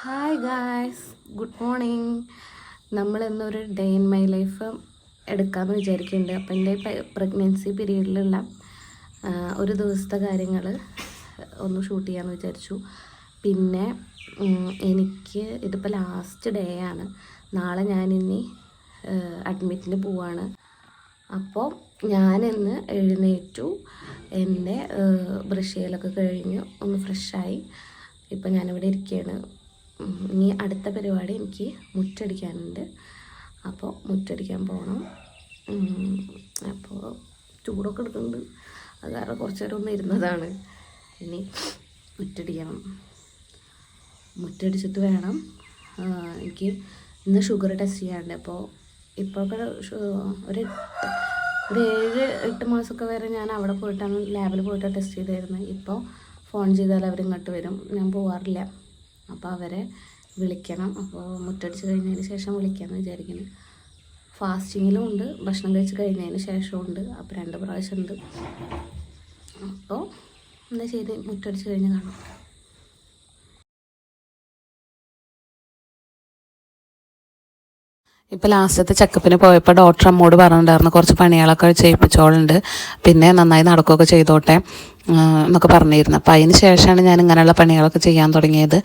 Hi guys, good morning. നമ്മളിന്നൊരു day in my life എടുക്കാമെന്ന് വിചാരിക്കുന്നുണ്ട്. അപ്പം എൻ്റെ പ്രഗ്നൻസി പീരീഡിലുള്ള ഒരു ദിവസത്തെ കാര്യങ്ങൾ ഒന്ന് ഷൂട്ട് ചെയ്യാമെന്ന് വിചാരിച്ചു. പിന്നെ എനിക്ക് ഇതിപ്പോൾ ലാസ്റ്റ് ഡേ ആണ്. നാളെ ഞാനിനി അഡ്മിറ്റിന് പോവാണ്. അപ്പോൾ ഞാനിന്ന് എഴുന്നേറ്റു, എൻ്റെ ബ്രഷ് ചെയ്യലൊക്കെ കഴിഞ്ഞു, ഒന്ന് ഫ്രഷായി. ഇപ്പം ഞാനിവിടെ ഇരിക്കുകയാണ്. ഇനി അടുത്ത പരിപാടി എനിക്ക് മുറ്റടിക്കാനുണ്ട്. അപ്പോൾ മുറ്റടിക്കാൻ പോകണം. അപ്പോൾ ചൂടൊക്കെ എടുക്കുന്നുണ്ട്, അത് കാരണം കുറച്ച് നേരം ഒന്ന് ഇരുന്നതാണ്. ഇനി മുറ്റടിക്കണം. മുറ്റടിച്ചിട്ട് വേണം എനിക്ക് ഇന്ന് ഷുഗർ ടെസ്റ്റ് ചെയ്യാനുണ്ട്. അപ്പോൾ ഇപ്പോഴൊക്കെ ഒരു 7-8 മാസമൊക്കെ വരെ ഞാൻ അവിടെ പോയിട്ടാണ് ലാബിൽ പോയിട്ട് ടെസ്റ്റ് ചെയ്തായിരുന്നു. ഇപ്പോൾ ഫോൺ ചെയ്താൽ അവരിങ്ങോട്ട് വരും, ഞാൻ പോകാറില്ല. അപ്പോൾ അവരെ വിളിക്കണം. അപ്പോൾ മുറ്റടിച്ച് കഴിഞ്ഞതിന് ശേഷം വിളിക്കാമെന്ന് വിചാരിക്കുന്നു. ഫാസ്റ്റിങ്ങിലും ഉണ്ട്, ഭക്ഷണം കഴിച്ച് കഴിഞ്ഞതിന് ശേഷവും ഉണ്ട്. അപ്പോൾ 2 പ്രാവശ്യം ഉണ്ട്. അപ്പോൾ എന്താ ചെയ്ത് മുറ്റടിച്ച് കഴിഞ്ഞ് കാണാം. ഇപ്പോൾ ലാസ്റ്റത്തെ ചെക്കപ്പിന് പോയപ്പോൾ ഡോക്ടർ അമ്മോട് പറഞ്ഞിട്ടുണ്ടായിരുന്നു കുറച്ച് പണികളൊക്കെ ചെയ്യിപ്പിച്ചോളുണ്ട്, പിന്നെ നന്നായി നടക്കുകയൊക്കെ ചെയ്തോട്ടെ എന്നൊക്കെ പറഞ്ഞിരുന്നു. അപ്പോൾ അതിന് ശേഷമാണ് ഞാൻ ഇങ്ങനെയുള്ള പണികളൊക്കെ ചെയ്യാൻ തുടങ്ങിയത്.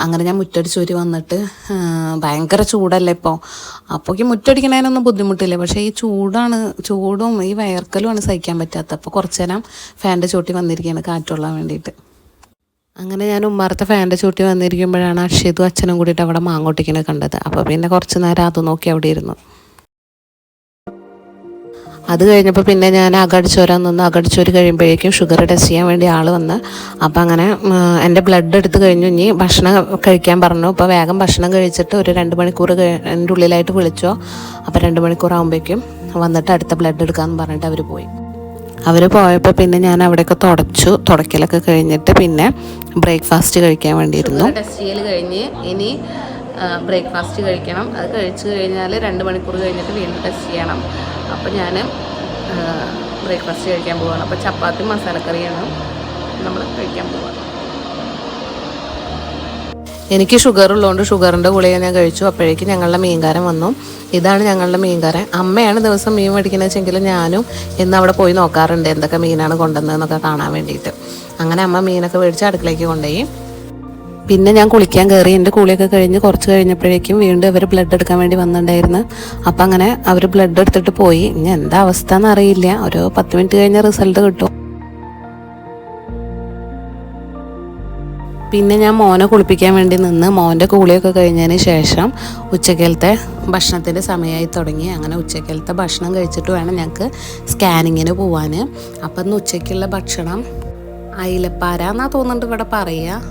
അങ്ങനെ ഞാൻ മുറ്റടിച്ചൂരി വന്നിട്ട് ഭയങ്കര ചൂടല്ലേ ഇപ്പോൾ. അപ്പോഴേക്കും മുറ്റടിക്കണതിനൊന്നും ബുദ്ധിമുട്ടില്ല, പക്ഷേ ഈ ചൂടും ഈ വയർക്കലുമാണ് സഹിക്കാൻ പറ്റാത്തത്. അപ്പോൾ കുറച്ച് നേരം ഫാൻ്റെ ചോട്ടി വന്നിരിക്കുകയാണ് കാറ്റുകൊള്ളാൻ വേണ്ടിയിട്ട്. അങ്ങനെ ഞാൻ ഉമ്മാരത്തെ ഫാൻ്റെ ചൂട്ടി വന്നിരിക്കുമ്പോഴാണ് അക്ഷയതും അച്ഛനും കൂടിയിട്ട് അവിടെ മാങ്ങോട്ടിക്കിനെ കണ്ടത്. അപ്പോൾ പിന്നെ കുറച്ച് നേരം അത് നോക്കി അവിടെ ഇരുന്നു. അത് കഴിഞ്ഞപ്പോൾ പിന്നെ ഞാൻ അകടിച്ചോരാൻ നിന്ന്. അകടിച്ചോര് കഴിയുമ്പോഴേക്കും ഷുഗർ ടെസ്റ്റ് ചെയ്യാൻ വേണ്ടി ആൾ വന്ന്. അപ്പോൾ അങ്ങനെ എൻ്റെ ബ്ലഡ് എടുത്ത് കഴിഞ്ഞു. ഇനി ഭക്ഷണം കഴിക്കാൻ പറഞ്ഞു. അപ്പോൾ വേഗം ഭക്ഷണം കഴിച്ചിട്ട് ഒരു 2 മണിക്കൂർ എൻ്റെ ഉള്ളിലായിട്ട് വിളിച്ചോ. അപ്പോൾ 2 മണിക്കൂർ ആകുമ്പോഴേക്കും വന്നിട്ട് അടുത്ത ബ്ലഡ് എടുക്കാമെന്ന് പറഞ്ഞിട്ട് അവർ പോയി. അവർ പോയപ്പോൾ പിന്നെ ഞാൻ അവിടെയൊക്കെ തുടക്കലൊക്കെ കഴിഞ്ഞിട്ട് പിന്നെ ബ്രേക്ക്ഫാസ്റ്റ് കഴിക്കാൻ വേണ്ടിയിരുന്നു. ടെസ്റ്റ് ചെയ്യൽ കഴിഞ്ഞ് ഇനി ബ്രേക്ക്ഫാസ്റ്റ് കഴിക്കണം. അത് കഴിച്ച് കഴിഞ്ഞാൽ 2 മണിക്കൂർ കഴിഞ്ഞിട്ട് വീണ്ടും ടെസ്റ്റ് ചെയ്യണം. അപ്പോൾ ഞാൻ ബ്രേക്ക്ഫാസ്റ്റ് കഴിക്കാൻ പോവുകയാണ്. അപ്പോൾ ചപ്പാത്തി മസാലക്കറിയാണ് നമ്മൾ കഴിക്കാൻ പോവുക. എനിക്ക് ഷുഗർ ഉള്ളതുകൊണ്ട് ഷുഗറിൻ്റെ ഗുളിക ഞാൻ കഴിച്ചു. അപ്പോഴേക്കും ഞങ്ങളുടെ മീൻകാരൻ വന്നു. ഇതാണ് ഞങ്ങളുടെ മീൻകാരൻ. അമ്മയാണ് ദിവസം മീൻ മേടിക്കുന്നത് വെച്ചെങ്കിലും ഞാനും ഇന്ന് അവിടെ പോയി നോക്കാറുണ്ട് എന്തൊക്കെ മീനാണ് കൊണ്ടുവന്നതെന്നൊക്കെ കാണാൻ വേണ്ടിയിട്ട്. അങ്ങനെ അമ്മ മീനൊക്കെ മേടിച്ച് അടുക്കളയ്ക്ക് കൊണ്ടുപോയി. പിന്നെ ഞാൻ കുളിക്കാൻ കയറി. എൻ്റെ കുളിയൊക്കെ കഴിഞ്ഞ് കുറച്ച് കഴിഞ്ഞപ്പോഴേക്കും വീണ്ടും അവർ ബ്ലഡ് എടുക്കാൻ വേണ്ടി വന്നിട്ടുണ്ടായിരുന്നു. അപ്പം അങ്ങനെ അവർ ബ്ലഡ് എടുത്തിട്ട് പോയി. ഇനി എന്താ അവസ്ഥ എന്നറിയില്ല, ഒരു 10 മിനിറ്റ് കഴിഞ്ഞ റിസൾട്ട് കിട്ടും. പിന്നെ ഞാൻ മോനെ കുളിപ്പിക്കാൻ വേണ്ടി നിന്ന്. മോൻ്റെ കുളിയൊക്കെ കഴിഞ്ഞതിന് ശേഷം ഉച്ചക്കലത്തെ ഭക്ഷണത്തിൻ്റെ സമയമായി തുടങ്ങി. അങ്ങനെ ഉച്ചക്കലത്തെ ഭക്ഷണം കഴിച്ചിട്ട് വേണം ഞങ്ങൾക്ക് സ്കാനിങ്ങിന് പോവാൻ. അപ്പം ഇന്ന് ഉച്ചയ്ക്കുള്ള ഭക്ഷണം അയിലപ്പാര എന്നാണ് തോന്നുന്നുണ്ട് ഇവിടെ പറയുക.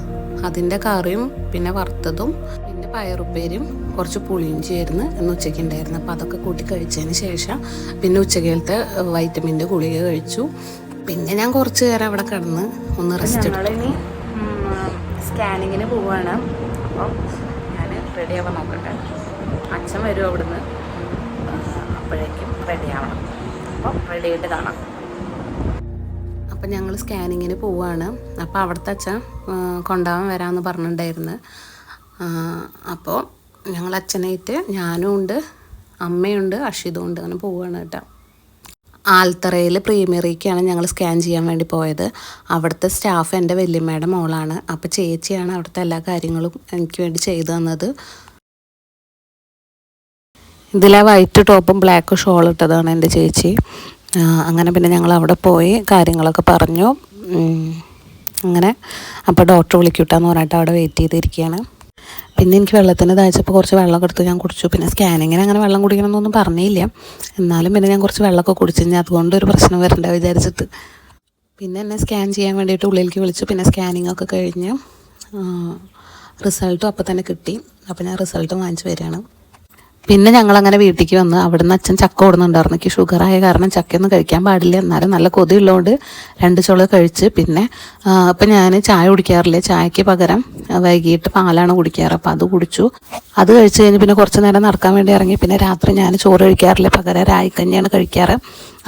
അതിൻ്റെ കറിയും പിന്നെ വറുത്തതും പിന്നെ പയറുപ്പേരും കുറച്ച് പുളിയിഞ്ചിയായിരുന്നു ഇന്ന് ഉച്ചയ്ക്ക് ഉണ്ടായിരുന്നു. അപ്പോൾ അതൊക്കെ കൂട്ടി കഴിച്ചതിന് ശേഷം പിന്നെ ഉച്ചക്കലത്തെ വൈറ്റമിൻ്റെ ഗുളിക കഴിച്ചു. പിന്നെ ഞാൻ കുറച്ച് നേരം അവിടെ കിടന്ന് ഒന്ന് റെസ്റ്റ് എടുത്തു. സ്കാനിങ്ങിന് പോവുകയാണ്. അപ്പം ഞാൻ റെഡി ആവാൻ നോക്കട്ടെ. അച്ഛൻ വരും അവിടുന്ന്, അപ്പോഴേക്കും റെഡി ആവണം. അപ്പം റെഡി ആയിട്ട് കാണാം. അപ്പം ഞങ്ങൾ സ്കാനിങ്ങിന് പോവുകയാണ്. അപ്പോൾ അവിടുത്തെ അച്ഛൻ കൊണ്ടുപോകാൻ വരാമെന്ന് പറഞ്ഞിട്ടുണ്ടായിരുന്നു. അപ്പോൾ ഞങ്ങൾ അച്ഛനായിട്ട് ഞാനും ഉണ്ട്, അമ്മയുണ്ട്, അക്ഷിതും ഉണ്ട്. അങ്ങനെ പോവുകയാണ് കേട്ടോ. ആൽത്തറയിൽ പ്രീമിയറിക്കാണ് ഞങ്ങൾ സ്കാൻ ചെയ്യാൻ വേണ്ടി പോയത്. അവിടുത്തെ സ്റ്റാഫ് എൻ്റെ വല്യമ്മയുടെ മോളാണ്. അപ്പോൾ ചേച്ചിയാണ് അവിടുത്തെ എല്ലാ കാര്യങ്ങളും എനിക്ക് വേണ്ടി ചെയ്തു തന്നത്. ഇതിലെ വൈറ്റ് ടോപ്പും ബ്ലാക്ക് ഷോൾ ഇട്ടതാണ് എൻ്റെ ചേച്ചി. അങ്ങനെ പിന്നെ ഞങ്ങൾ അവിടെ പോയി കാര്യങ്ങളൊക്കെ പറഞ്ഞു. അങ്ങനെ അപ്പോൾ ഡോക്ടർ വിളിക്കൂട്ടാന്ന് പറഞ്ഞിട്ട് അവിടെ വെയിറ്റ് ചെയ്തിരിക്കുകയാണ്. പിന്നെ എനിക്ക് വെള്ളത്തിന് ദാഹിച്ചപ്പോൾ കുറച്ച് വെള്ളമൊക്കെ എടുത്ത് ഞാൻ കുടിച്ചു. പിന്നെ സ്കാനിങ്ങിന് അങ്ങനെ വെള്ളം കുടിക്കണമെന്നൊന്നും പറഞ്ഞില്ല, എന്നാലും പിന്നെ ഞാൻ കുറച്ച് വെള്ളമൊക്കെ കുടിച്ചു. ഞാൻ അതുകൊണ്ടൊരു പ്രശ്നം വരണ്ട വിചാരിച്ചിട്ട്. പിന്നെ എന്നെ സ്കാൻ ചെയ്യാൻ വേണ്ടിയിട്ട് ഉള്ളിലേക്ക് വിളിച്ചു. പിന്നെ സ്കാനിങ്ങൊക്കെ കഴിഞ്ഞ് റിസൾട്ടും അപ്പോൾ തന്നെ കിട്ടി. അപ്പോൾ ഞാൻ റിസൾട്ടും വാങ്ങിച്ച് വരികയാണ്. പിന്നെ ഞങ്ങളങ്ങനെ വീട്ടിലേക്ക് വന്ന്. അവിടുന്ന് അച്ഛൻ ചക്ക കൊടുക്കുന്നുണ്ടായിരുന്നു. എനിക്ക് ഷുഗറായ കാരണം ചക്കയൊന്നും കഴിക്കാൻ പാടില്ല, എന്നാലും നല്ല കൊതിയുള്ളതുകൊണ്ട് 2 ചുള കഴിച്ച്. പിന്നെ ഇപ്പം ഞാൻ ചായ കുടിക്കാറില്ല, ചായക്ക് പകരം വൈകിട്ട് പാലാണ് കുടിക്കാറ്. അപ്പോൾ അത് കുടിച്ചു. അത് കഴിച്ച് കഴിഞ്ഞ് പിന്നെ കുറച്ച് നേരം നടക്കാൻ വേണ്ടി ഇറങ്ങി. പിന്നെ രാത്രി ഞാൻ ചോറ് കഴിക്കാറില്ല, പകരം രായിക്കഞ്ഞിയാണ് കഴിക്കാറ്.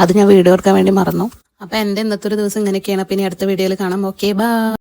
അത് ഞാൻ വീഡിയോ എടുക്കാൻ വേണ്ടി മറന്നു. അപ്പോൾ എൻ്റെ ഇന്നത്തെ ഒരു ദിവസം ഇങ്ങനെയൊക്കെയാണ്. പിന്നെ അടുത്ത വീഡിയോയിൽ കാണാം. Okay, by.